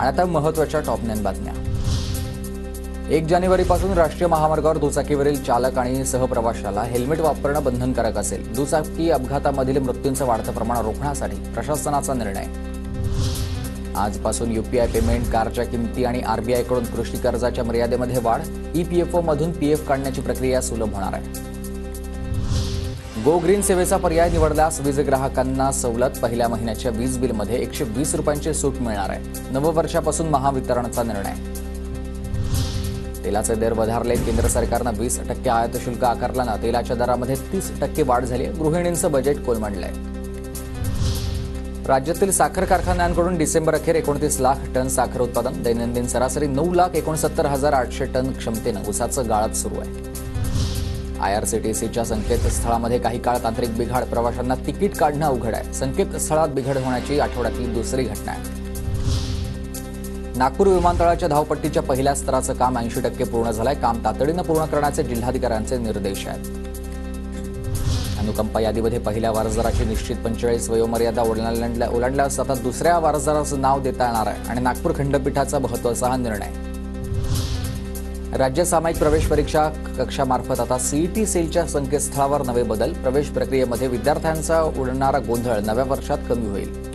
आता महत्त्वाच्या टॉप 9 बातम्या। 1 जानेवारीपासून राष्ट्रीय महामार्गावर दुचाकीवरील चालक आणि सहप्रवाशाला हेल्मेट वापरणं बंधनकारक असेल। दुचाकी अपघातामधील मृत्यूंचं वाढतं प्रमाण रोखण्यासाठी प्रशासनाचा निर्णय। आजपासून यूपीआय पेमेंट, कारच्या किमती आणि आरबीआयकडून कृषी कर्जाच्या मर्यादेमध्ये वाढ। ईपीएफओ मधून पीएफ काढण्याची प्रक्रिया सुलभ होणार आहे। गो ग्रीन सेवेचा पर्याय निवडल्यास वीज ग्राहकांना सवलत। पहिल्या महिन्याच्या वीज बिलमध्ये 120 रुपयांची सूट मिळणार आहे। नववर्षापासून महावितरणचा निर्णय। तेलाचे दर वधारले। केंद्र सरकारनं 20% आयात शुल्क आकारल्यानं तेलाच्या दरामध्ये 30% वाढ झाली। गृहिणींचं बजेट कोलमडलंय। राज्यातील साखर कारखान्यांकडून डिसेंबर अखेर 29 लाख टन साखर उत्पादन। दैनंदिन सरासरी 9,69,800 टन क्षमतेनं ऊसाचं गाळप सुरू आहे। आयआरसीटीसीच्या संकेतस्थळामध्ये काही काळ तांत्रिक बिघाड। प्रवाशांना तिकीट काढणं अवघड आहे। संकेतस्थळात बिघाड होण्याची आठवड्यातली दुसरी घटना आहे। नागपूर विमानतळाच्या धावपट्टीच्या पहिल्या स्तराचं काम 80% पूर्ण झालंय। काम तातडीनं पूर्ण करण्याचे जिल्हाधिकाऱ्यांचे निर्देश आहेत। अनुकंपा यादीमध्ये पहिल्या वारसदाराची निश्चित 45 वयोमर्यादा ओलांडल्यास आता दुसऱ्या वारसदाराचं नाव देता येणार आहे आणि नागपूर खंडपीठाचा महत्त्वाचा हा निर्णय। राज्य सामायिक प्रवेश परीक्षा कक्षामार्फत आता सीईटी सेलच्या संकेतस्थळावर नवे बदल। प्रवेश प्रक्रियेमध्ये विद्यार्थ्यांचा उडणारा गोंधळ नव्या वर्षात कमी होईल।